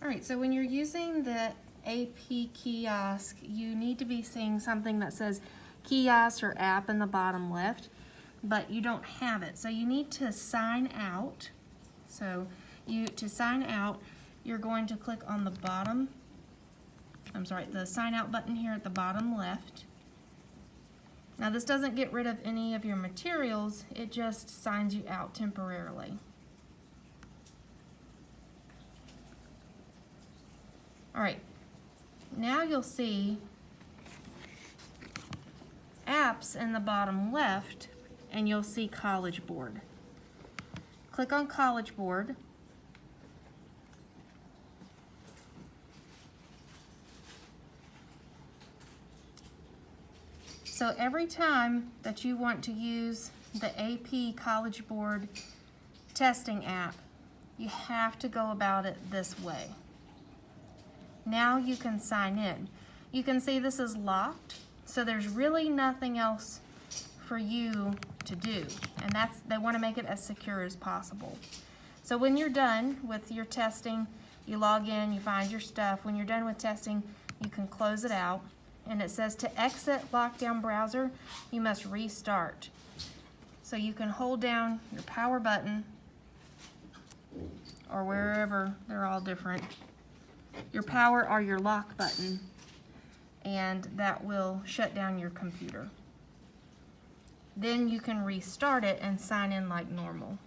All right, so when you're using the AP kiosk, you need to be seeing something that says kiosk or app in the bottom left, but you don't have it. So you need to sign out. So to sign out, you're going to click on the bottom, the sign out button here at the bottom left. Now this doesn't get rid of any of your materials, it just signs you out temporarily. All right, now you'll see apps in the bottom left, and you'll see College Board. Click on College Board. So every time that you want to use the AP College Board testing app, you have to go about it this way. Now you can sign in. You can see this is locked, so there's really nothing else for you to do. And they want to make it as secure as possible. So when you're done with your testing, you log in, you find your stuff. When you're done with testing, you can close it out. And it says to exit lockdown browser, you must restart. So you can hold down your power button, or wherever, they're all different, your power or your lock button, and that will shut down your computer. Then you can restart it and sign in like normal.